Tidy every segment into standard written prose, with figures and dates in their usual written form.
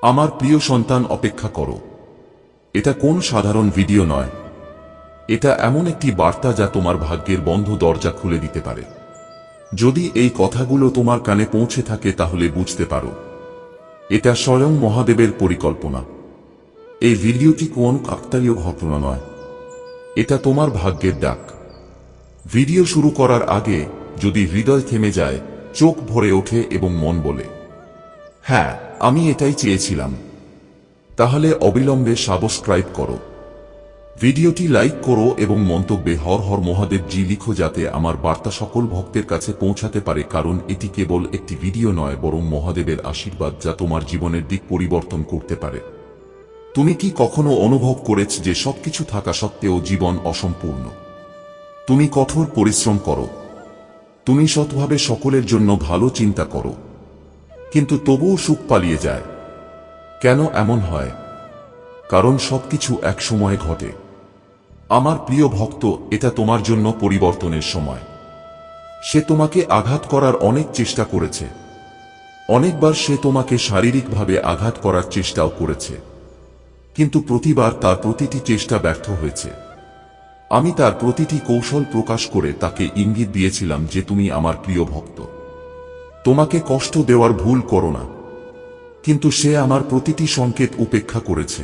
আমার প্রিয় সন্তান, অপেক্ষা করো। এটা কোন সাধারণ ভিডিও নয়। এটা এমন একটি বার্তা যা তোমার ভাগ্যের বন্ধ দরজা খুলে দিতে পারে। যদি এই কথাগুলো তোমার কানে পৌঁছে থাকে তাহলে বুঝতে পারো এটা স্বয়ং মহাদেবের পরিকল্পনা। এই ভিডিওটি কোন কাকতালীয় ঘটনা নয়, এটা তোমার ভাগ্যের ডাক। ভিডিও শুরু করার আগে যদি হৃদয় থেমে যায়, চোখ ভরে ওঠে এবং মন বলে, হ্যাঁ, আমি এটাই চেয়েছিলাম, তাহলে অবিলম্বে সাবস্ক্রাইব করো, ভিডিওটি লাইক করো এবং মন্তব্যে হর হর মহাদেব জি লিখো, যাতে আমার বার্তা সকল ভক্তের কাছে পৌঁছাতে পারে। কারণ এটি কেবল একটি ভিডিও নয়, বরং মহাদেবের আশীর্বাদ যা তোমার জীবনের দিক পরিবর্তন করতে পারে। তুমি কি কখনো অনুভব করেছ যে সবকিছু থাকা সত্ত্বেও জীবন অসম্পূর্ণ? তুমি কঠোর পরিশ্রম করো, তুমি সৎভাবে সকলের জন্য ভালো চিন্তা করো, কিন্তু তবুও সুখ পালিয়ে যায়। কেন এমন হয়? কারণ সবকিছু এক সময়ে ঘটে। আমার প্রিয় ভক্ত, এটা তোমার জন্য পরিবর্তনের সময়। সে তোমাকে আঘাত করার অনেক চেষ্টা করেছে, অনেকবার সে তোমাকে শারীরিকভাবে আঘাত করার চেষ্টাও করেছে, কিন্তু প্রতিবার তার প্রতিটি চেষ্টা ব্যর্থ হয়েছে। আমি তার প্রতিটি কৌশল প্রকাশ করে তাকে ইঙ্গিত দিয়েছিলাম যে তুমি আমার প্রিয় ভক্ত, তোমাকে কষ্ট দেওয়ার ভুল করো না। কিন্তু সে আমার প্রতিটি সংকেত উপেক্ষা করেছে।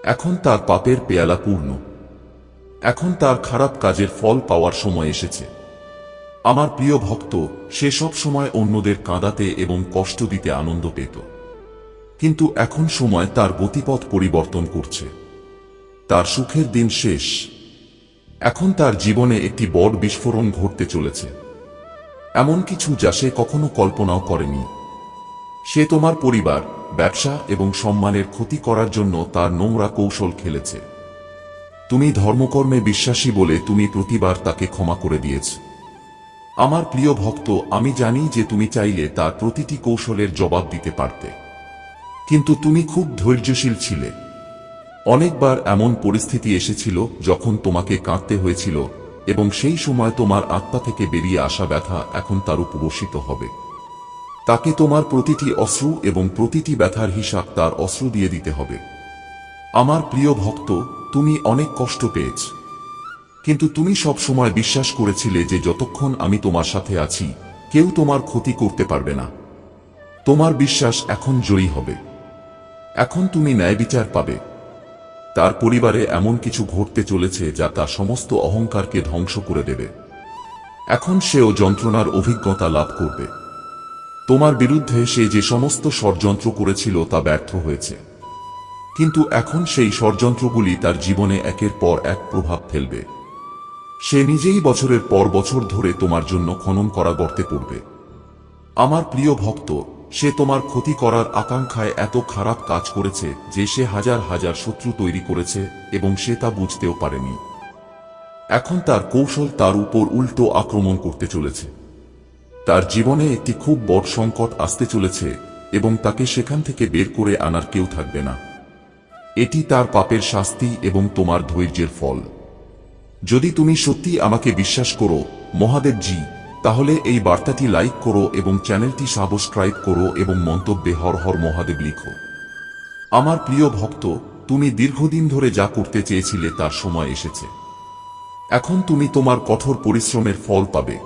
এখন তার পাপের পেয়ালা পূর্ণ, এখন তার খারাপ কাজের ফল পাওয়ার সময় এসেছে। আমার প্রিয় ভক্ত, সে সব সময় অন্যদের কাঁদাতে এবং কষ্ট দিতে আনন্দ পেত, কিন্তু এখন সময় তার গতিপথ পরিবর্তন করছে। তার সুখের দিন শেষ। এখন তার জীবনে একটি বড় বিস্ফোরণ ঘটতে চলেছে, এমন কিছু যা সে কখনো কল্পনাও করেনি। সে তোমার পরিবার, ব্যবসা এবং সম্মানের ক্ষতি করার জন্য তার নোংরা কৌশল খেলেছে। তুমি ধর্মকর্মে বিশ্বাসী বলে তুমি প্রতিবার তাকে ক্ষমা করে দিয়েছ। আমার প্রিয় ভক্ত, আমি জানি যে তুমি চাইলে তার প্রতিটি কৌশলের জবাব দিতে পারতে, কিন্তু তুমি খুব ধৈর্যশীল ছিলে। অনেকবার এমন পরিস্থিতি এসেছিল যখন তোমাকে কাঁদতে হয়েছিল, এবং সেই সময় তোমার আত্মা থেকে বেরিয়ে আসা ব্যথা এখন তার উপবসিত হবে। তাকে তোমার প্রতিটি অশ্রু এবং প্রতিটি ব্যথার হিসাব তার অশ্রু দিয়ে দিতে হবে। আমার প্রিয় ভক্ত, তুমি অনেক কষ্ট পেয়েছ, কিন্তু তুমি সব সময় বিশ্বাস করেছিলে যে যতক্ষণ আমি তোমার সাথে আছি, কেউ তোমার ক্ষতি করতে পারবে না। তোমার বিশ্বাস এখন জয়ী হবে। এখন তুমি ন্যায় বিচার পাবে। তার পরিবারে এমন কিছু ঘটতে চলেছে যা তার সমস্ত অহংকারকে ধ্বংস করে দেবে। এখন সেও যন্ত্রণার অভিজ্ঞতা লাভ করবে। তোমার বিরুদ্ধে সে যে সমস্ত ষড়যন্ত্র করেছিল তা ব্যর্থ হয়েছে, কিন্তু এখন সেই ষড়যন্ত্রগুলি তার জীবনে একের পর এক প্রভাব ফেলবে। সে নিজেই বছরের পর বছর ধরে তোমার জন্য খনন করা গর্তে পড়বে। আমার প্রিয় ভক্ত, সে তোমার ক্ষতি করার আকাঙ্ক্ষায় এত খারাপ কাজ করেছে যে সে হাজার হাজার শত্রু তৈরি করেছে এবং সে তা বুঝতেও পারেনি। এখন তার কৌশল তার উপর উল্টো আক্রমণ করতে চলেছে। তার জীবনে একটি খুব বড় সংকট আসতে চলেছে এবং তাকে সেখান থেকে বের করে আনার কেউ থাকবে না। এটি তার পাপের শাস্তি এবং তোমার ধৈর্যের ফল। যদি তুমি সত্যি আমাকে বিশ্বাস করো মহাদেব জি, তাহলে এই বার্তাটি লাইক করো এবং চ্যানেলটি সাবস্ক্রাইব করো এবং মন্তব্যে হর হর মহাদেব লিখো। আমার প্রিয় ভক্ত, তুমি দীর্ঘদিন ধরে যা করতে চেয়েছিলে তার সময় এসেছে। এখন তুমি তোমার কঠোর পরিশ্রমের ফল পাবে।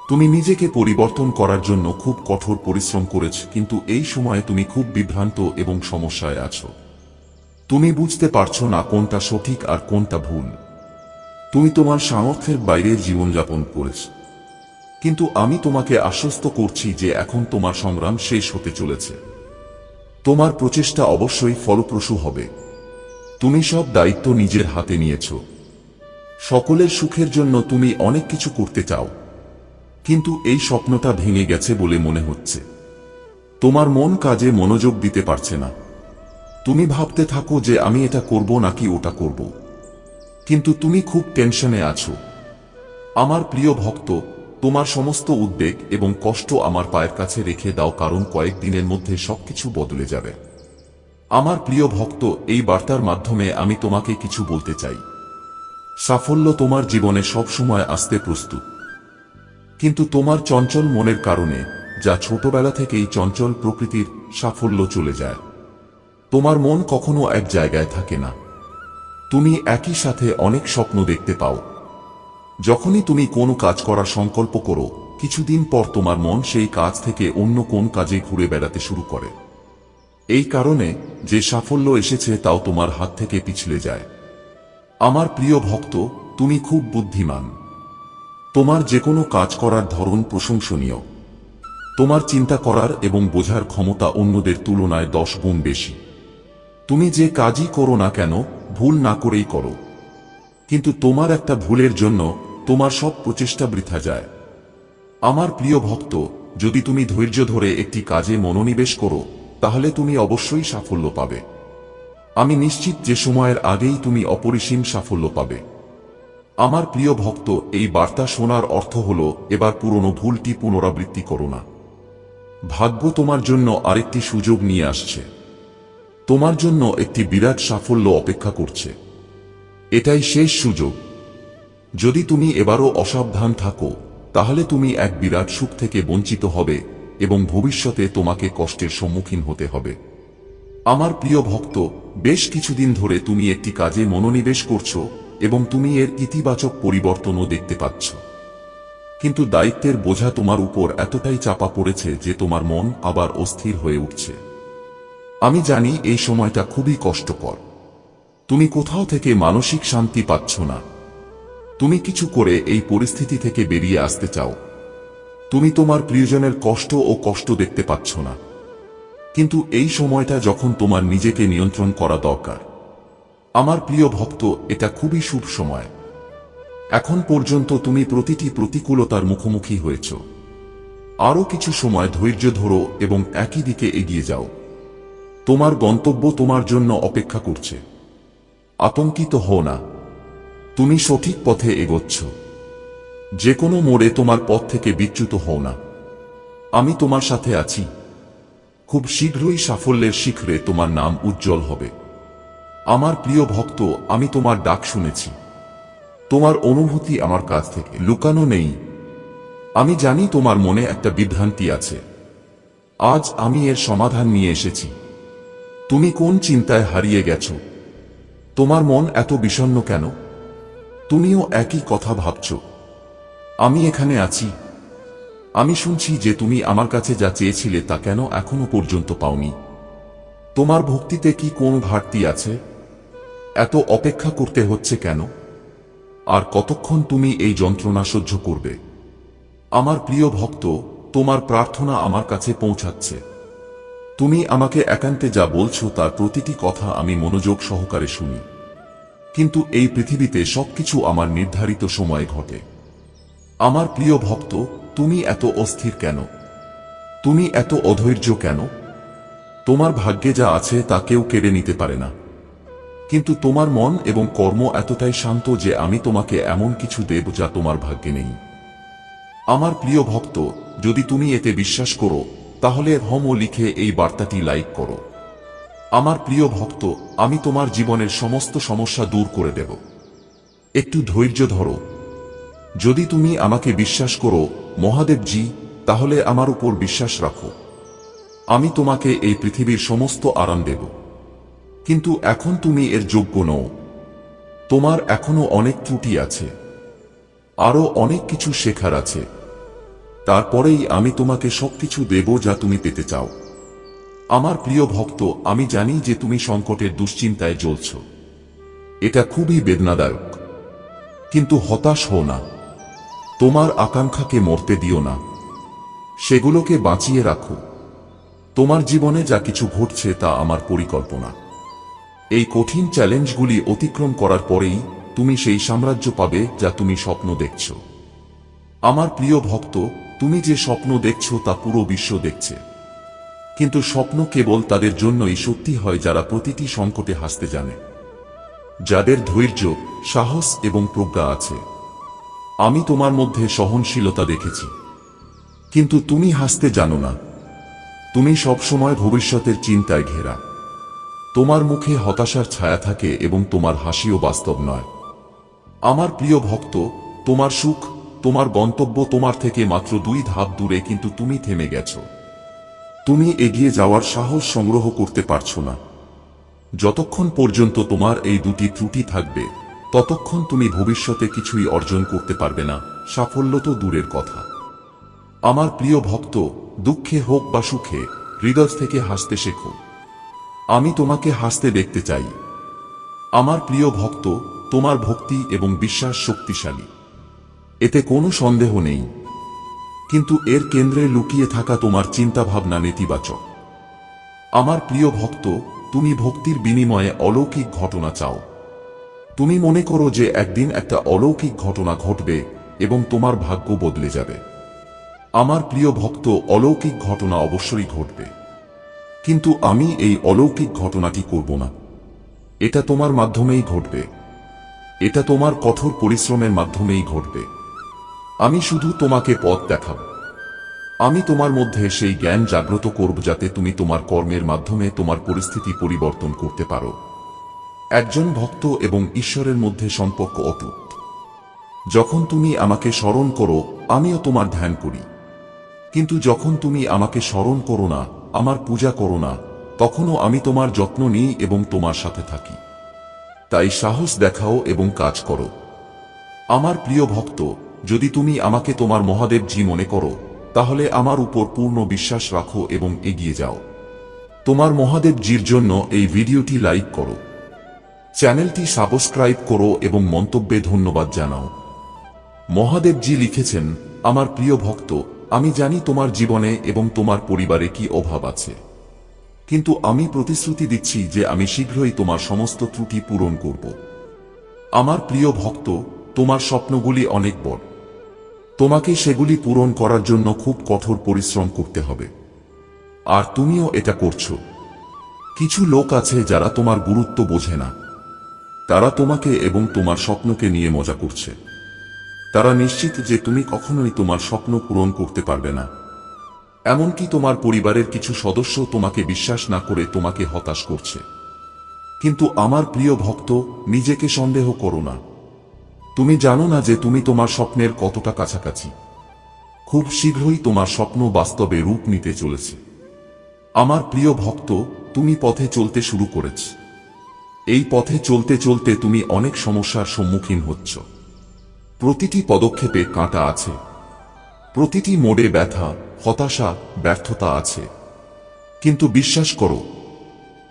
তুমি নিজেকে পরিবর্তন করার জন্য খুব কঠোর পরিশ্রম করেছ, কিন্তু এই সময়ে তুমি খুব বিভ্রান্ত এবং সমস্যায় আছো। তুমি বুঝতে পারছো না কোনটা সঠিক আর কোনটা ভুল। তুমি তোমার সামর্থ্যের বাইরে জীবনযাপন করেছ, কিন্তু আমি তোমাকে আশ্বস্ত করছি যে এখন তোমার সংগ্রাম শেষ হতে চলেছে। তোমার প্রচেষ্টা অবশ্যই ফলপ্রসূ হবে। তুমি সব দায়িত্ব নিজের হাতে নিয়েছ। সকলের সুখের জন্য তুমি অনেক কিছু করতে চাও, কিন্তু এই স্বপ্নটা ভেঙে গেছে বলে মনে হচ্ছে। তোমার মন কাজে মনোযোগ দিতে পারছে না। তুমি ভাবতে থাকো যে আমি এটা করব নাকি ওটা করব, কিন্তু তুমি খুব টেনশনে আছো। আমার প্রিয় ভক্ত, তোমার সমস্ত উদ্বেগ এবং কষ্ট আমার পায়ের কাছে রেখে দাও, কারণ কয়েকদিনের মধ্যে সবকিছু বদলে যাবে। আমার প্রিয় ভক্ত, এই বার্তার মাধ্যমে আমি তোমাকে কিছু বলতে চাই। সাফল্য তোমার জীবনে সব সময় আসতে প্রস্তুত, কিন্তু তোমার চঞ্চল মনের কারণে যা ছোটবেলা থেকেই চঞ্চল প্রকৃতির সাফল্য চলে যায়। তোমার মন কখনো এক জায়গায় থাকে না। তুমি একই সাথে অনেক স্বপ্ন দেখতে পাও। যখনই তুমি কোনো কাজ করার সংকল্প করো, কিছুদিন পর তোমার মন সেই কাজ থেকে অন্য কোন কাজে ঘুরে বেড়াতে শুরু করে। এই কারণে যে সাফল্য এসেছে তাও তোমার হাত থেকে পিছলে যায়। আমার প্রিয় ভক্ত, তুমি খুব বুদ্ধিমান। তোমার যে কোনো কাজ করার ধরন প্রশংসনীয়। তোমার চিন্তা করার এবং বোঝার ক্ষমতা অন্যদের তুলনায় 10 গুণ বেশি। তুমি যে কাজই করো না কেন, ভুল না করেই করো। কিন্তু তোমার একটা ভুলের জন্য তোমার সব প্রচেষ্টা বৃথা যায়। আমার প্রিয় ভক্ত, যদি তুমি ধৈর্য ধরে একটি কাজে মনোনিবেশ করো, তাহলে তুমি অবশ্যই সাফল্য পাবে। আমি নিশ্চিত যে সময়ের আগেই তুমি অপরিসীম সাফল্য পাবে। আমার প্রিয় ভক্ত, এই বার্তা শোনার অর্থ হল এবার পুরনো ভুলটি পুনরাবৃত্তি করো না। ভাগ্য তোমার জন্য আরেকটি সুযোগ নিয়ে আসছে। তোমার জন্য একটি বিরাট সাফল্য অপেক্ষা করছে। এটাই শেষ সুযোগ। যদি তুমি এবারও অসাবধান থাকো, তাহলে তুমি এক বিরাট সুখ থেকে বঞ্চিত হবে এবং ভবিষ্যতে তোমাকে কষ্টের সম্মুখীন হতে হবে। আমার প্রিয় ভক্ত, বেশ কিছুদিন ধরে তুমি একটি কাজে মনোনিবেশ করছো এবং তুমি এর ইতিবাচক পরিবর্তনও দেখতে পাচ্ছ। কিন্তু দায়িত্বের বোঝা তোমার উপর এতটাই চাপা পড়েছে যে তোমার মন আবার অস্থির হয়ে উঠছে। আমি জানি এই সময়টা খুবই কষ্টকর। তুমি কোথাও থেকে মানসিক শান্তি পাচ্ছ না। তুমি কিছু করে এই পরিস্থিতি থেকে বেরিয়ে আসতে চাও। তুমি তোমার প্রিয়জনের কষ্ট দেখতে পাচ্ছ না। কিন্তু এই সময়টা যখন তোমার নিজেকে নিয়ন্ত্রণ করা দরকার। আমার প্রিয় ভক্ত, এটা খুবই শুভ সময়। এখন পর্যন্ত তুমি প্রতিটি প্রতিকূলতার মুখোমুখি হয়েছ। আরও কিছু সময় ধৈর্য ধরো এবং একই দিকে এগিয়ে যাও। তোমার গন্তব্য তোমার জন্য অপেক্ষা করছে। আতঙ্কিত হও না। তুমি সঠিক পথে এগোচ্ছ। যে কোনো মোড়ে তোমার পথ থেকে বিচ্যুত হও না। আমি তোমার সাথে আছি। খুব শীঘ্রই সাফল্যের শিখরে তোমার নাম উজ্জ্বল হবে। আমার প্রিয় ভক্ত, আমি তোমার ডাক শুনেছি। তোমার অনুভূতি আমার কাছ থেকে লুকানো নেই। আমি জানি তোমার মনে একটা বিভ্রান্তি আছে। আজ আমি এর সমাধান নিয়ে এসেছি। তুমি কোন চিন্তায় হারিয়ে গেছো? তোমার মন এত বিষণ্ণ কেন? তুমিও একই কথা ভাবছ। আমি এখানে আছি। আমি শুনছি যে তুমি আমার কাছে যা চেয়েছিলে তা কেন এখনো পর্যন্ত পাওনি। তোমার ভক্তিতে কি কোন ঘাটতি আছে? এত অপেক্ষা করতে হচ্ছে কেন? আর কতক্ষণ তুমি এই যন্ত্রণা সহ্য করবে? আমার প্রিয় ভক্ত, তোমার প্রার্থনা আমার কাছে পৌঁছাচ্ছে। তুমি আমাকে একান্তে যা বলছো তার প্রতিটি কথা আমি মনোযোগ সহকারে শুনি। কিন্তু এই পৃথিবীতে সবকিছু আমার নির্ধারিত সময়ে ঘটে। আমার প্রিয় ভক্ত, তুমি এত অস্থির কেন? তুমি এত অধৈর্য কেন? তোমার ভাগ্যে যা আছে তা কেউ কেড়ে নিতে পারে না। কিন্তু তোমার মন এবং কর্ম এতটাই শান্ত যে আমি তোমাকে এমন কিছু দেব যা তোমার ভাগ্যে নেই। আমার প্রিয় ভক্ত, যদি তুমি এতে বিশ্বাস করো, তাহলে হোমো লিখে এই বার্তাটি লাইক করো। আমার প্রিয় ভক্ত, আমি তোমার জীবনের সমস্ত সমস্যা দূর করে দেব। একটু ধৈর্য ধরো। যদি তুমি আমাকে বিশ্বাস করো মহাদেবজি, তাহলে আমার উপর বিশ্বাস রাখো। আমি তোমাকে এই পৃথিবীর সমস্ত আরাম দেব। কিন্তু এখন তুমি এর যোগ্য নও। তোমার এখনো অনেক ত্রুটি আছে। আরো অনেক কিছু শেখার আছে। তারপরেই আমি তোমাকে সবকিছু দেব যা তুমি পেতে চাও। আমার প্রিয় ভক্ত, আমি জানি যে তুমি সংকটের দুশ্চিন্তায় জ্বলছ। এটা খুবই বেদনাদায়ক। কিন্তু হতাশ হও না। তোমার আকাঙ্ক্ষাকে মরতে দিও না। সেগুলোকে বাঁচিয়ে রাখো। তোমার জীবনে যা কিছু ঘটছে তা আমার পরিকল্পনা। এই কঠিন চ্যালেঞ্জগুলি অতিক্রম করার পরেই তুমি সেই সাম্রাজ্য পাবে যা তুমি স্বপ্ন দেখছ। আমার প্রিয় ভক্ত, তুমি যে স্বপ্ন দেখছ তা পুরো বিশ্ব দেখছে। কিন্তু স্বপ্ন কেবল তাদের জন্যই সত্যি হয় যারা প্রতিটি সংকটে হাসতে জানে, যাদের ধৈর্য, সাহস এবং প্রজ্ঞা আছে। আমি তোমার মধ্যে সহনশীলতা দেখেছি, কিন্তু তুমি হাসতে জানো না। তুমি সবসময় ভবিষ্যতের চিন্তায় ঘেরা। তোমার মুখে হতাশার ছায়া থাকে এবং তোমার হাসিও বাস্তব নয়। আমার প্রিয় ভক্ত, তোমার সুখ, তোমার গন্তব্য তোমার থেকে মাত্র 2 ধাপ দূরে, কিন্তু তুমি থেমে গেছো। তুমি এগিয়ে যাওয়ার সাহস সংগ্রহ করতে পারছো না। যতক্ষণ পর্যন্ত তোমার এই দুটি ত্রুটি থাকবে, ততক্ষণ তুমি ভবিষ্যতে কিছুই অর্জন করতে পারবে না, সাফল্য তো দূরের কথা। আমার প্রিয় ভক্ত, দুঃখে হোক বা সুখে হৃদয় থেকে হাসতে শেখো। আমি তোমাকে হাসতে দেখতে চাই। আমার প্রিয় ভক্ত, তোমার ভক্তি এবং বিশ্বাস শক্তিশালী, এতে কোনো সন্দেহ নেই। কিন্তু এর কেন্দ্রে লুকিয়ে থাকা তোমার চিন্তাভাবনা নেতিবাচক। আমার প্রিয় ভক্ত, তুমি ভক্তির বিনিময়ে অলৌকিক ঘটনা চাও। তুমি মনে করো যে একদিন একটা অলৌকিক ঘটনা ঘটবে এবং তোমার ভাগ্য বদলে যাবে। আমার প্রিয় ভক্ত, অলৌকিক ঘটনা অবশ্যই ঘটবে, কিন্তু আমি এই অলৌকিক ঘটনাটি করব না। এটা তোমার মাধ্যমেই ঘটবে। এটা তোমার কঠোর পরিশ্রমের মাধ্যমেই ঘটবে। আমি শুধু তোমাকে পথ দেখাব। আমি তোমার মধ্যে সেই জ্ঞান জাগ্রত করব যাতে তুমি তোমার কর্মের মাধ্যমে তোমার পরিস্থিতি পরিবর্তন করতে পারো। একজন ভক্ত এবং ঈশ্বরের মধ্যে সম্পর্ক অটুট। যখন তুমি আমাকে স্মরণ করো, আমিও তোমার ধ্যান করি। কিন্তু যখন তুমি আমাকে স্মরণ করো না, আমার পূজা করো না, তখনও আমি তোমার যত্ন নিই এবং তোমার সাথে থাকি। তাই সাহস দেখাও এবং কাজ করো। আমার প্রিয় ভক্ত, যদি তুমি আমাকে তোমার মহাদেবজি মনে করো, তাহলে আমার উপর পূর্ণ বিশ্বাস রাখো এবং এগিয়ে যাও। তোমার মহাদেবজির জন্য এই ভিডিওটি লাইক করো, চ্যানেলটি সাবস্ক্রাইব করো এবং মন্তব্যে ধন্যবাদ জানাও। মহাদেবজি লিখেছেন, আমার প্রিয় ভক্ত, আমি জানি তোমার জীবনে এবং তোমার পরিবারে কি অভাব আছে, কিন্তু আমি প্রতিশ্রুতি দিচ্ছি যে আমি শীঘ্রই তোমার সমস্ত ত্রুটি পূরণ করব। আমার প্রিয় ভক্ত, তোমার স্বপ্নগুলি অনেক বড়। তোমাকে সেগুলি পূরণ করার জন্য খুব কঠোর পরিশ্রম করতে হবে, আর তুমিও এটা করছো। কিছু লোক আছে যারা তোমার গুরুত্ব বোঝে না। তারা তোমাকে এবং তোমার স্বপ্নকে নিয়ে মজা করছে। তারা নিশ্চিত যে তুমি কখনোই তোমার স্বপ্ন পূরণ করতে পারবে না। এমনকি তোমার পরিবারের কিছু সদস্য তোমাকে বিশ্বাস না করে তোমাকে হতাশ করছে। কিন্তু আমার প্রিয় ভক্ত, নিজেকে সন্দেহ করো না। তুমি জানো না যে তুমি তোমার স্বপ্নের কতটা কাছাকাছি। খুব শীঘ্রই তোমার স্বপ্ন বাস্তবে রূপ নিতে চলেছে। আমার প্রিয় ভক্ত, তুমি পথে চলতে শুরু করেছ। এই পথে চলতে চলতে তুমি অনেক সমস্যার সম্মুখীন হচ্ছ। প্রতিটি পদক্ষেপে কাঁটা আছে। প্রতিটি মোড়ে ব্যথা, হতাশা, ব্যর্থতা আছে। কিন্তু বিশ্বাস করো,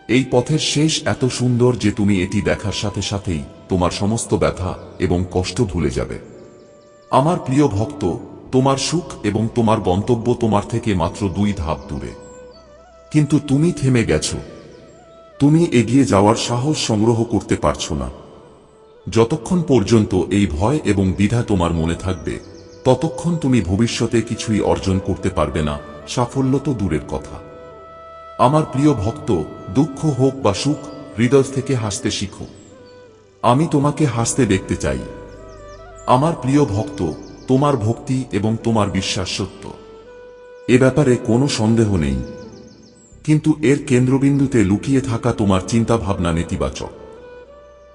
এই পথের শেষ এত সুন্দর যে তুমি এটি দেখার সাথে সাথেই তোমার সমস্ত ব্যথা এবং কষ্ট ভুলে যাবে। আমার প্রিয় ভক্ত, তোমার সুখ এবং তোমার গন্তব্য তোমার থেকে মাত্র 2 ধাপ দূরে, কিন্তু তুমি থেমে গেছো। তুমি এগিয়ে যাওয়ার সাহস সংগ্রহ করতে পারছো না। যতক্ষণ পর্যন্ত এই ভয় এবং দ্বিধা তোমার মনে থাকবে, ততক্ষণ তুমি ভবিষ্যতে কিছুই অর্জন করতে পারবে না, সাফল্য তো দূরের কথা। আমার প্রিয় ভক্ত, দুঃখ হোক বা সুখ, হৃদয় থেকে হাসতে শিখো। আমি তোমাকে হাসতে দেখতে চাই। আমার প্রিয় ভক্ত, তোমার ভক্তি এবং তোমার বিশ্বাস সত্য, এ ব্যাপারে কোনো সন্দেহ নেই। কিন্তু এর কেন্দ্রবিন্দুতে লুকিয়ে থাকা তোমার চিন্তাভাবনা নেতিবাচক।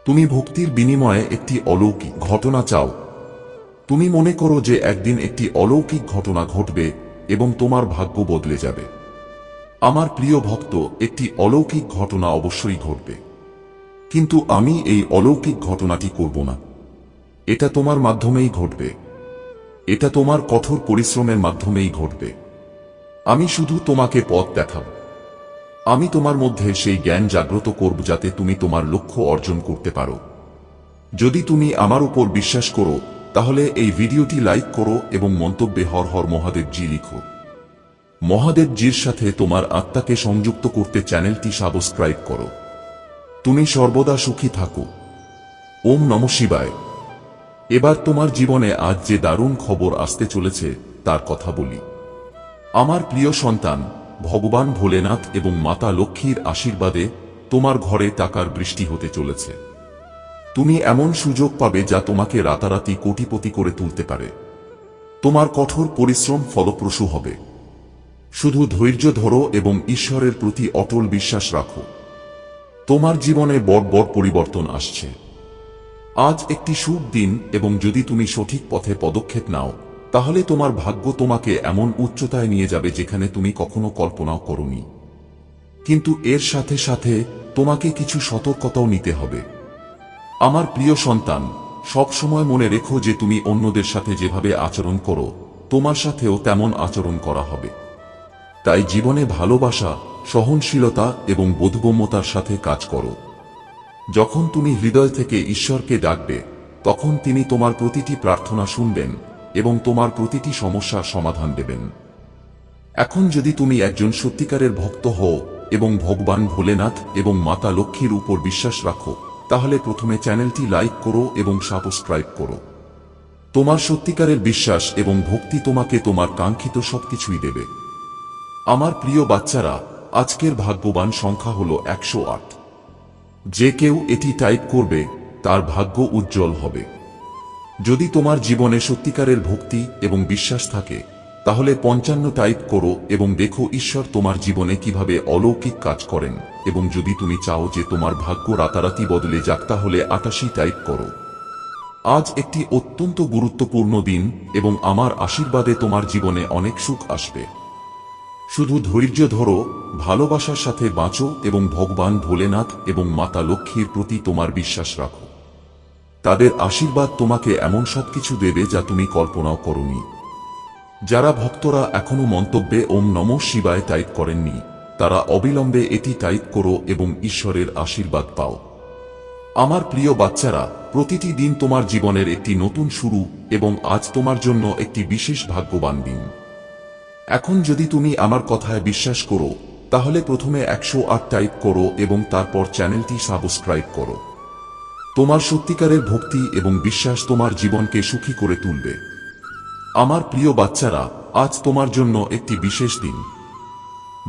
তুমি ভক্তির বিনিময়ে একটি অলৌকিক ঘটনা চাও। তুমি মনে করো যে একদিন একটি অলৌকিক ঘটনা ঘটবে এবং তোমার ভাগ্য বদলে যাবে। আমার প্রিয় ভক্ত, একটি অলৌকিক ঘটনা অবশ্যই ঘটবে, কিন্তু আমি এই অলৌকিক ঘটনাটি করব না। এটা তোমার মাধ্যমেই ঘটবে। এটা তোমার কঠোর পরিশ্রমের মাধ্যমেই ঘটবে। আমি শুধু তোমাকে পথ দেখাব। আমি তোমার মধ্যে সেই জ্ঞান জাগ্রত করব যাতে তুমি তোমার লক্ষ্য অর্জন করতে পারো। যদি তুমি আমার উপর বিশ্বাস করো, তাহলে এই ভিডিওটি লাইক করো এবং মন্তব্যে হর হর মহাদেবজি লিখো। মহাদেবজির সাথে তোমার আত্মাকে সংযুক্ত করতে চ্যানেলটি সাবস্ক্রাইব করো। তুমি সর্বদা সুখী থাকো। ওম নমঃ শিবায়। এবার তোমার জীবনে আজ যে দারুণ খবর আসতে চলেছে তার কথা বলি। আমার প্রিয় সন্তান, ভগবান ভোলেনাথ এবং মাতা লক্ষ্মীর আশীর্বাদে তোমার ঘরে টাকার বৃষ্টি হতে চলেছে। তুমি এমন সুযোগ পাবে যা তোমাকে রাতারাতি কোটিপতি করে তুলতে পারে। তোমার কঠোর পরিশ্রম ফলপ্রসূ হবে। শুধু ধৈর্য ধরো এবং ঈশ্বরের প্রতি অটল বিশ্বাস রাখো। তোমার জীবনে বড় বড় পরিবর্তন আসছে। আজ একটি শুভ দিন এবং যদি তুমি সঠিক পথে পদক্ষেপ নাও তাহলে তোমার ভাগ্য তোমাকে এমন উচ্চতায় নিয়ে যাবে যেখানে তুমি কখনো কল্পনাও করোনি। কিন্তু এর সাথে সাথে তোমাকে কিছু সতর্কতাও নিতে হবে। আমার প্রিয় সন্তান, সব সময় মনে রেখো যে তুমি অন্যদের সাথে যেভাবে আচরণ করো তোমার সাথেও তেমন আচরণ করা হবে। তাই জীবনে ভালোবাসা, সহনশীলতা এবং বোধগম্যতার সাথে কাজ করো। যখন তুমি হৃদয় থেকে ঈশ্বরকে ডাকবে তখন তিনি তোমার প্রতিটি প্রার্থনা শুনবেন এবং তোমার প্রতিটি সমস্যার সমাধান দেবেন। এখন যদি তুমি একজন সত্যিকারের ভক্ত হও এবং ভগবান ভোলেনাথ এবং মাতা লক্ষ্মীর উপর বিশ্বাস রাখো তাহলে প্রথমে চ্যানেলটি লাইক করো এবং সাবস্ক্রাইব করো। তোমার সত্যিকারের বিশ্বাস এবং ভক্তি তোমাকে তোমার কাঙ্ক্ষিত সবকিছুই দেবে। আমার প্রিয় বাচ্চারা, আজকের ভাগ্যবান সংখ্যা হল 108। যে কেউ এটি টাইপ করবে তার ভাগ্য উজ্জ্বল হবে। যদি তোমার জীবনে সত্যিকারের ভক্তি এবং বিশ্বাস থাকে তাহলে 55 টাইপ করো এবং দেখো ঈশ্বর তোমার জীবনে কিভাবে অলৌকিক কাজ করেন। এবং যদি তুমি চাও যে তোমার ভাগ্য রাতারাতি বদলে যাক তাহলে 88 টাইপ করো। আজ একটি অত্যন্ত গুরুত্বপূর্ণ দিন এবং আমার আশীর্বাদে তোমার জীবনে অনেক সুখ আসবে। শুধু ধৈর্য ধরো, ভালোবাসার সাথে বাঁচো এবং ভগবান ভোলেনাথ এবং মাতা লক্ষ্মীর প্রতি তোমার বিশ্বাস রাখো। তাদের আশীর্বাদ তোমাকে এমন সবকিছু দেবে যা তুমি কল্পনাও করোনি। যারা ভক্তরা এখনো মন্তব্যে ওম নমঃ শিবায় টাইপ করেননি তারা অবিলম্বে এটি টাইপ করো এবং ঈশ্বরের আশীর্বাদ পাও। আমার প্রিয় বাচ্চারা, প্রতিটি দিন তোমার জীবনের একটি নতুন শুরু এবং আজ তোমার জন্য একটি বিশেষ ভাগ্যবান দিন। এখন যদি তুমি আমার কথায় বিশ্বাস করো তাহলে প্রথমে 108 টাইপ করো এবং তারপর চ্যানেলটি সাবস্ক্রাইব করো। তোমার সত্যিকারের ভক্তি এবং বিশ্বাস তোমার জীবনকে সুখী করে তুলবে। আমার প্রিয় বাচ্চারা, আজ তোমার জন্য একটি বিশেষ দিন।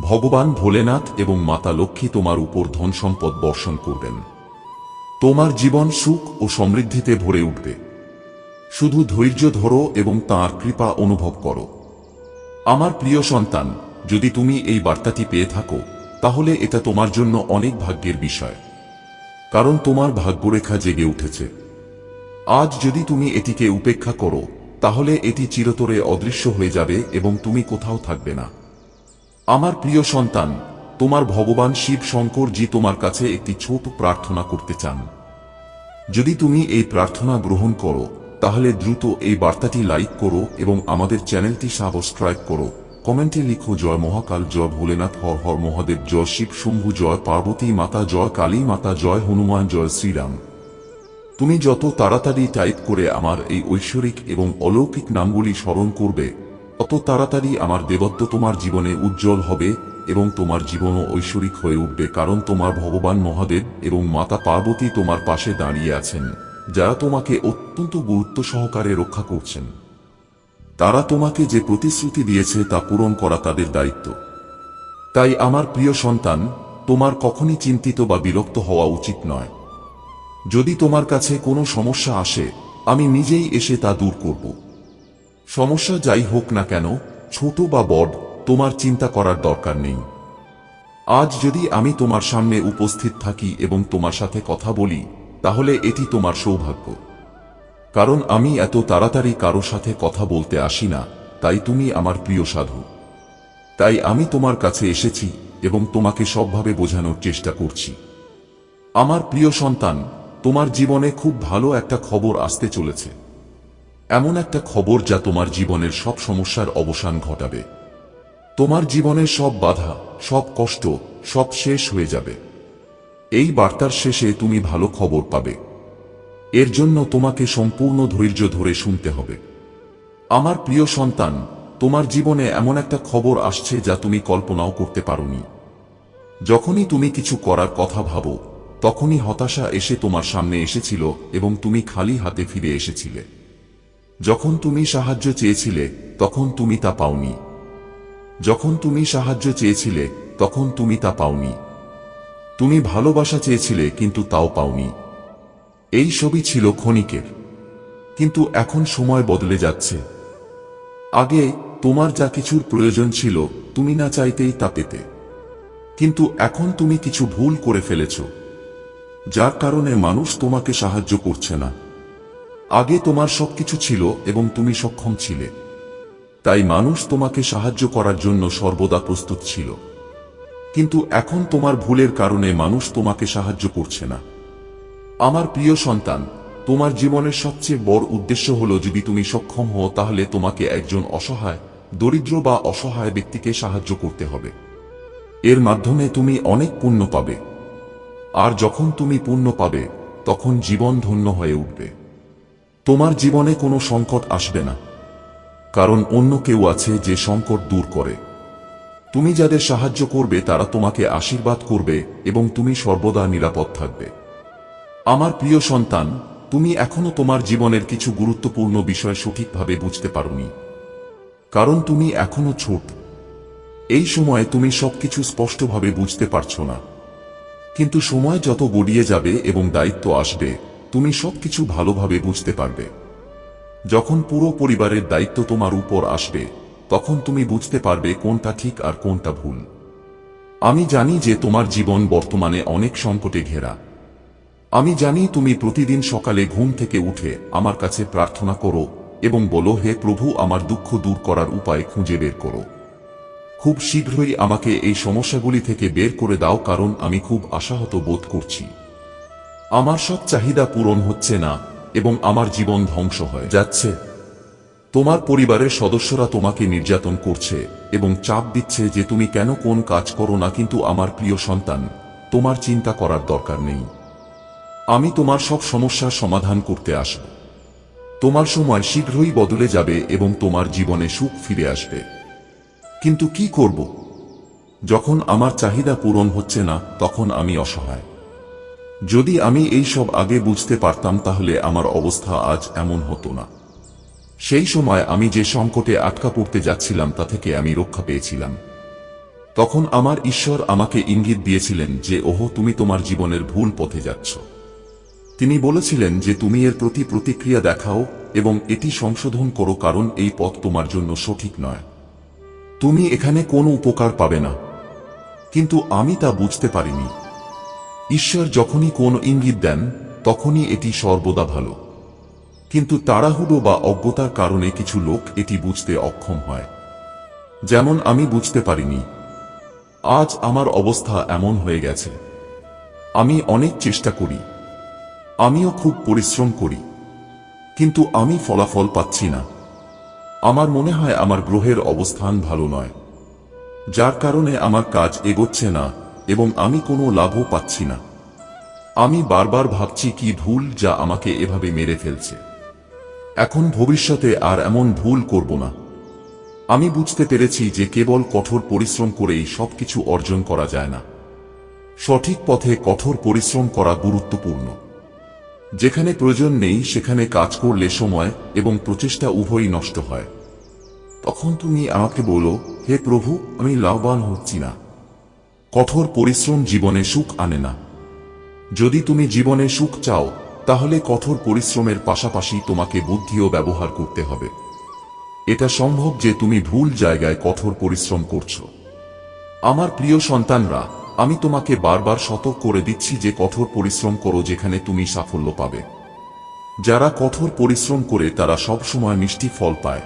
ভগবান ভোলেনাথ এবং মাতা লক্ষ্মী তোমার উপর ধন সম্পদ বর্ষণ করবেন। তোমার জীবন সুখ ও সমৃদ্ধিতে ভরে উঠবে। শুধু ধৈর্য ধরো এবং তাঁর কৃপা অনুভব করো। আমার প্রিয় সন্তান, যদি তুমি এই বার্তাটি পেয়ে থাকো তাহলে এটা তোমার জন্য অনেক ভাগ্যের বিষয়, কারণ তোমার ভাগ্যরেখা জেগে উঠেছে। আজ যদি তুমি এটিকে উপেক্ষা করো তাহলে এটি চিরতরে অদৃশ্য হয়ে যাবে এবং তুমি কোথাও থাকবে না। আমার প্রিয় সন্তান, তোমার ভগবান শিব শঙ্কর জি তোমার কাছে একটি ছোট প্রার্থনা করতে চান। যদি তুমি এই প্রার্থনা গ্রহণ করো তাহলে দ্রুত এই বার্তাটি লাইক করো এবং আমাদের চ্যানেলটি সাবস্ক্রাইব করো। কমেন্টে লিখো জয় মহাকাল, জয় ভোলেনাথ, হর হর মহাদেব, জয় শিব শম্ভু, জয় পার্বতী মাতা, জয় কালী মাতা, জয় হনুমান, জয় শ্রীরাম। তুমি যত তাড়াতাড়ি টাইপ করে আমার এই ঐশ্বরিক এবং অলৌকিক নামগুলি স্মরণ করবে তত তাড়াতাড়ি আমার দেবত্ব তোমার জীবনে উজ্জ্বল হবে এবং তোমার জীবনও ঐশ্বরিক হয়ে উঠবে, কারণ তোমার ভগবান মহাদেব এবং মাতা পার্বতী তোমার পাশে দাঁড়িয়ে আছেন, যারা তোমাকে অত্যন্ত গুরুত্ব সহকারে রক্ষা করছেন। তারা তোমাকে যে প্রতিশ্রুতি দিয়েছে তা পূরণ করা তাদের দায়িত্ব। তাই আমার প্রিয় সন্তান, তোমার কখনই চিন্তিত বা বিরক্ত হওয়া উচিত নয়। যদি তোমার কাছে কোনো সমস্যা আসে আমি নিজেই এসে তা দূর করব। সমস্যা যাই হোক না কেন, ছোট বা বড়, তোমার চিন্তা করার দরকার নেই। আজ যদি আমি তোমার সামনে উপস্থিত থাকি এবং তোমার সাথে কথা বলি তাহলে এটি তোমার সৌভাগ্য, কারণ আমি এত তাড়াতাড়ি কারো সাথে কথা বলতে আসি না, তাই তুমি আমার প্রিয় সাধু। তাই আমি তোমার কাছে এসেছি এবং তোমাকে সবভাবে বোঝানোর চেষ্টা করছি। আমার প্রিয় সন্তান, তোমার জীবনে খুব ভালো একটা খবর আসতে চলেছে। এমন একটা খবর যা তোমার জীবনের সব সমস্যার অবসান ঘটাবে। তোমার জীবনের সব বাধা, সব কষ্ট, সব শেষ হয়ে যাবে। এই বার্তার শেষে তুমি ভালো খবর পাবে। এর জন্য তোমাকে সম্পূর্ণ ধৈর্য ধরে শুনতে হবে। আমার প্রিয় সন্তান, তোমার জীবনে এমন একটা খবর আসছে যা তুমি কল্পনাও করতে পারোনি। যখনই তুমি কিছু করার কথা ভাবো তখনই হতাশা এসে তোমার সামনে এসেছিল এবং তুমি খালি হাতে ফিরে এসেছিলে। যখন তুমি সাহায্য চেয়েছিলে তখন তুমি তা পাওনি। যখন তুমি সাহায্য চেয়েছিলে তখন তুমি তা পাওনি। তুমি ভালোবাসা চেয়েছিলে কিন্তু তাও পাওনি। এই সবই ছিল ক্ষণিকের, কিন্তু এখন সময় বদলে যাচ্ছে। আগে তোমার যা কিছুর প্রয়োজন ছিল তুমি না চাইতেই তা পেতে, কিন্তু এখন তুমি কিছু ভুল করে ফেলেছ। যার কারণে মানুষ তোমাকে সাহায্য করছে না। আগে তোমার সবকিছু ছিল এবং তুমি সক্ষম ছিলে, তাই মানুষ তোমাকে সাহায্য করার জন্য সর্বদা প্রস্তুত ছিল। কিন্তু এখন তোমার ভুলের কারণে মানুষ তোমাকে সাহায্য করছে না। আমার প্রিয় সন্তান, তোমার জীবনের সবচেয়ে বড় উদ্দেশ্য হলো, যদি তুমি সক্ষম হও তাহলে তোমাকে একজন অসহায়, দরিদ্র বা অসহায় ব্যক্তিকে সাহায্য করতে হবে। এর মাধ্যমে তুমি অনেক পুণ্য পাবে। আর যখন তুমি পুণ্য পাবে, তখন জীবন ধন্য হয়ে উঠবে। তোমার জীবনে কোনো সংকট আসবে না, কারণ অন্য কেউ আছে যে সংকট দূর করে। তুমি যাদের সাহায্য করবে তারা তোমাকে আশীর্বাদ করবে এবং তুমি সর্বদা নিরাপদ থাকবে। আমার প্রিয় সন্তান, তুমি এখনো তোমার জীবনের কিছু গুরুত্বপূর্ণ বিষয় সঠিকভাবে বুঝতে পারোনি, কারণ তুমি এখনো ছোট। এই সময়ে তুমি সবকিছু স্পষ্টভাবে বুঝতে পারছো না, কিন্তু সময় যত গড়িয়ে যাবে এবং দায়িত্ব আসবে, তুমি সবকিছু ভালোভাবে বুঝতে পারবে। যখন পুরো পরিবারের দায়িত্ব তোমার উপর আসবে, তখন তুমি বুঝতে পারবে কোনটা ঠিক আর কোনটা ভুল। আমি জানি যে তোমার জীবন বর্তমানে অনেক সংকটে ঘেরা। আমি জানি তুমি প্রতিদিন সকালে ঘুম থেকে উঠে আমার কাছে প্রার্থনা করো এবং বলো, হে প্রভু, আমার দুঃখ দূর করার উপায় খুঁজে বের করো। খুব শীঘ্রই আমাকে এই সমস্যাগুলি থেকে বের করে দাও, কারণ আমি খুব আশাহত বোধ করছি। আমার সব চাহিদা পূরণ হচ্ছে না এবং আমার জীবন ধ্বংস হয়ে যাচ্ছে। তোমার পরিবারের সদস্যরা তোমাকে নির্যাতন করছে এবং চাপ দিচ্ছে যে তুমি কেন কোন কাজ করো না। কিন্তু আমার প্রিয় সন্তান, তোমার চিন্তা করার দরকার নেই। আমি তোমার সব সমস্যার সমাধান করতে আসব। তোমার সময় শীঘ্রই বদলে যাবে এবং তোমার জীবনে সুখ ফিরে আসবে। কিন্তু কি করব? যখন আমার চাহিদা পূরণ হচ্ছে না, তখন আমি অসহায়। যদি আমি এই সব আগে বুঝতে পারতাম তাহলে আমার অবস্থা আজ এমন হতো না। সেই সময় আমি যে সংকটে আটকা পড়তে যাচ্ছিলাম তা থেকে আমি রক্ষা পেয়েছিলাম। তখন আমার ঈশ্বর আমাকে ইঙ্গিত দিয়েছিলেন যে, ওহো, তুমি তোমার জীবনের ভুল পথে যাচ্ছ। তিনি বলেছিলেন যে তুমি এর প্রতি প্রতিক্রিয়া দেখাও এবং এটি সংশোধন করো, কারণ এই পথ তোমার জন্য সঠিক নয়। তুমি এখানে কোনো উপকার পাবে না। কিন্তু আমি তা বুঝতে পারিনি। ঈশ্বর যখনই কোন ইঙ্গিত দেন, তখনই এটি সর্বদা ভালো। কিন্তু তাড়াহুড়ো বা অজ্ঞতার কারণে কিছু লোক এটি বুঝতে অক্ষম হয়, যেমন আমি বুঝতে পারিনি। আজ আমার অবস্থা এমন হয়ে গেছে। আমি অনেক চেষ্টা করি, আমিও খুব পরিশ্রম করি, কিন্তু আমি ফলাফল পাচ্ছি না। আমার মনে হয় আমার গ্রহের অবস্থান ভালো নয়, যার কারণে আমার কাজ এগোচ্ছে না এবং আমি কোনো লাভও পাচ্ছি না। আমি বারবার ভাবছি কি ভুল যা আমাকে এভাবে মেরে ফেলছে। এখন ভবিষ্যতে আর এমন ভুল করব না। আমি বুঝতে পেরেছি যে কেবল কঠোর পরিশ্রম করেই সবকিছু অর্জন করা যায় না। সঠিক পথে কঠোর পরিশ্রম করা গুরুত্বপূর্ণ। যেখানে প্রয়োজন নেই সেখানে কাজ করলে সময় এবং প্রচেষ্টা উভয়ই নষ্ট হয়। তখন তুমি আমাকে বলো, হে প্রভু, আমি লাভবান হচ্ছি না। কঠোর পরিশ্রম জীবনে সুখ আনে না। যদি তুমি জীবনে সুখ চাও, তাহলে কঠোর পরিশ্রমের পাশাপাশি তোমাকে বুদ্ধিও ব্যবহার করতে হবে। এটা সম্ভব যে তুমি ভুল জায়গায় কঠোর পরিশ্রম করছো। আমার প্রিয় সন্তানরা, আমি তোমাকে বারবার সতর্ক করে দিচ্ছি যে কঠোর পরিশ্রম করো, যেখানে তুমি সাফল্য পাবে। যারা কঠোর পরিশ্রম করে তারা সব সময় মিষ্টি ফল পায়,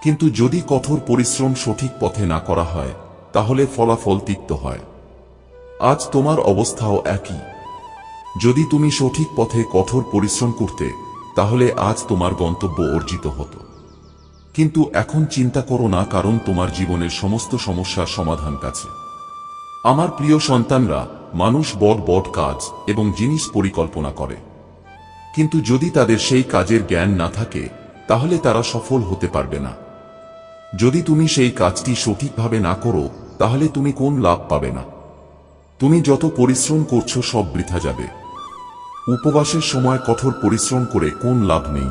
কিন্তু যদি কঠোর পরিশ্রম সঠিক পথে না করা হয়, তাহলে ফলাফল তিক্ত হয়। আজ তোমার অবস্থাও একই। যদি তুমি সঠিক পথে কঠোর পরিশ্রম করতে, তাহলে আজ তোমার গন্তব্য অর্জিত হতো। কিন্তু এখন চিন্তা করো না, কারণ তোমার জীবনের সমস্ত সমস্যার সমাধান কাছে। আমার প্রিয় সন্তানরা, মানুষ বড় বড় কাজ এবং জিনিস পরিকল্পনা করে, কিন্তু যদি তাদের সেই কাজের জ্ঞান না থাকে, তাহলে তারা সফল হতে পারবে না। যদি তুমি সেই কাজটি সঠিকভাবে না করো, তাহলে তুমি কোন লাভ পাবে না। তুমি যত পরিশ্রম করছো সব বৃথা যাবে। উপবাসের সময় কঠোর পরিশ্রম করে কোন লাভ নেই।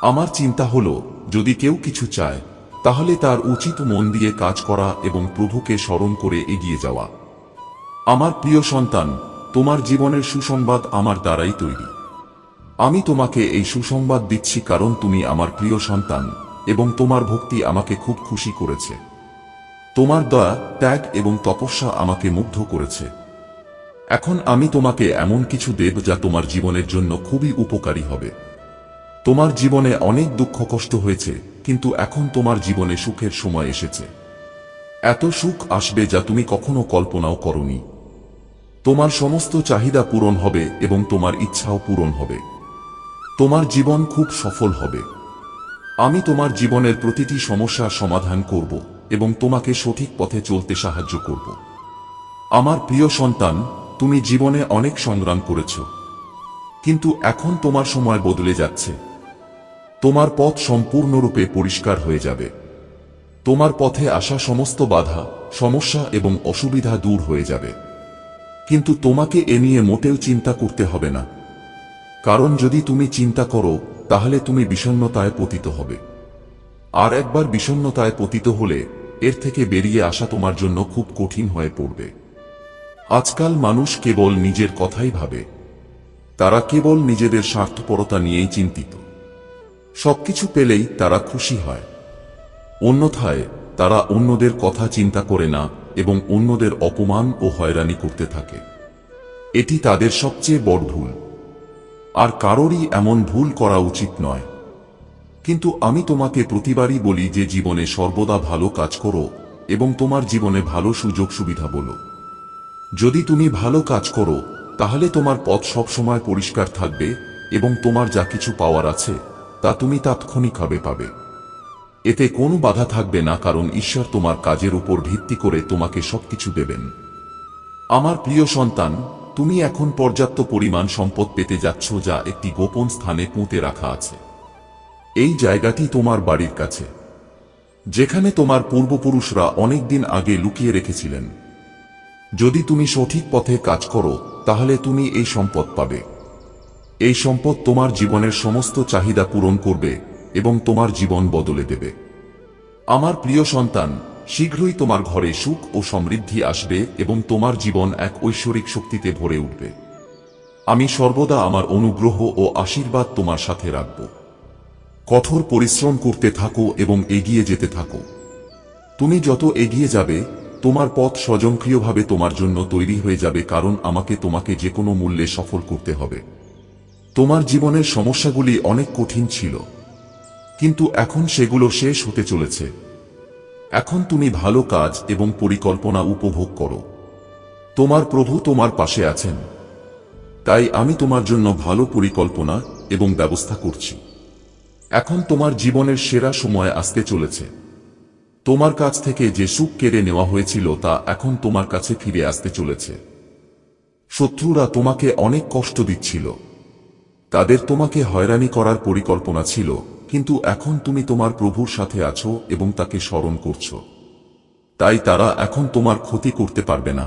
আমার চিন্তা হলো, যদি কেউ কিছু চায়, তাহলে তার উচিত মন দিয়ে কাজ করা এবং প্রভুকে স্মরণ করে এগিয়ে যাওয়া। আমার প্রিয় সন্তান, তোমার জীবনের সুসংবাদ আমার দ্বারাই তৈরি। আমি তোমাকে এই সুসংবাদ দিচ্ছি কারণ তুমি আমার প্রিয় সন্তান এবং তোমার ভক্তি আমাকে খুব খুশি করেছে। তোমার দয়া, ত্যাগ এবং তপস্যা আমাকে মুগ্ধ করেছে। এখন আমি তোমাকে এমন কিছু দেব যা তোমার জীবনের জন্য খুবই উপকারী হবে। তোমার জীবনে অনেক দুঃখ কষ্ট হয়েছে, কিন্তু এখন তোমার জীবনে সুখের সময় এসেছে। এত সুখ আসবে যা তুমি কখনো কল্পনাও করনি। তোমার সমস্ত চাহিদা পূরণ হবে এবং তোমার ইচ্ছাও পূরণ হবে। তোমার জীবন খুব সফল হবে। আমি তোমার জীবনের প্রতিটি সমস্যার সমাধান করব এবং তোমাকে সঠিক পথে চলতে সাহায্য করব। আমার প্রিয় সন্তান, তুমি জীবনে অনেক সংগ্রাম করেছ, কিন্তু এখন তোমার সময় বদলে যাচ্ছে। তোমার পথ সম্পূর্ণরূপে পরিষ্কার হয়ে যাবে। তোমার পথে আসা সমস্ত বাধা, সমস্যা এবং অসুবিধা দূর হয়ে যাবে। কিন্তু তোমাকে এ নিয়ে মোটেও চিন্তা করতে হবে না, কারণ যদি তুমি চিন্তা করো তাহলে তুমি বিষণ্ণতায় পতিত হবে। আর একবার বিষণ্ণতায় পতিত হলে এর থেকে বেরিয়ে আসা তোমার জন্য খুব কঠিন হয়ে পড়বে। আজকাল মানুষ কেবল নিজের কথাই ভাবে। তারা কেবল নিজেদের স্বার্থপরতা নিয়েই চিন্তিত। সবকিছু পেলেই তারা খুশি হয়। অন্যথায় তারা অন্যদের কথা চিন্তা করে না এবং অন্যদের অপমান ও হয়রানি করতে থাকে। এটি তাদের সবচেয়ে বড় ভুল। আর কারোরই এমন ভুল করা উচিত নয়। কিন্তু আমি তোমাকে প্রতিবারই বলি যে জীবনে সর্বদা ভালো কাজ করো এবং তোমার জীবনে ভালো সুযোগ সুবিধা বলো। যদি তুমি ভালো কাজ করো তাহলে তোমার পথ সবসময় পরিষ্কার থাকবে এবং তোমার যা কিছু পাওয়ার আছে তা তুমি তাৎক্ষণিকভাবে পাবে। এতে কোনো বাধা থাকবে না, কারণ ঈশ্বর তোমার কাজের উপর ভিত্তি করে তোমাকে সবকিছু দেবেন। আমার প্রিয় সন্তান, তুমি এখন পর্যাপ্ত পরিমাণ সম্পদ পেতে যাচ্ছ যা একটি গোপন স্থানে পুঁতে রাখা আছে। এই জায়গাটি তোমার বাড়ির কাছে, যেখানে তোমার পূর্বপুরুষরা অনেক দিন আগে লুকিয়ে রেখেছিলেন। যদি তুমি সঠিক পথে কাজ করো তাহলে তুমি এই সম্পদ পাবে। এই সম্পদ তোমার জীবনের সমস্ত চাহিদা পূরণ করবে এবং তোমার জীবন বদলে দেবে। আমার প্রিয় সন্তান, শীঘ্রই তোমার ঘরে সুখ ও সমৃদ্ধি আসবে এবং তোমার জীবন এক ঐশ্বরিক শক্তিতে ভরে উঠবে। আমি সর্বদা আমার অনুগ্রহ ও আশীর্বাদ তোমার সাথে রাখব। কঠোর পরিশ্রম করতে থাকো এবং এগিয়ে যেতে থাকো। তুমি যত এগিয়ে যাবে তোমার পথ স্বয়ংক্রিয়ভাবে তোমার জন্য তৈরি হয়ে যাবে, কারণ আমাকে তোমাকে যে কোনো মূল্যে সফল করতে হবে। তোমার জীবনের সমস্যাগুলি অনেক কঠিন ছিল, কিন্তু এখন সেগুলো শেষ হতে চলেছে। এখন তুমি ভালো কাজ এবং পরিকল্পনা উপভোগ করো। তোমার প্রভু তোমার পাশে আছেন, তাই আমি তোমার জন্য ভালো পরিকল্পনা এবং ব্যবস্থা করছি। এখন তোমার জীবনের সেরা সময় আসতে চলেছে। তোমার কাছ থেকে যে সুখ কেড়ে নেওয়া হয়েছিল তা এখন তোমার কাছে ফিরে আসতে চলেছে। শত্রুরা তোমাকে অনেক কষ্ট দিচ্ছিল, তাদের তোমাকে হয়রানি করার পরিকল্পনা ছিল, কিন্তু এখন তুমি তোমার প্রভুর সাথে আছো এবং তাকে স্মরণ করছো। তাই তারা এখন তোমার ক্ষতি করতে পারবে না।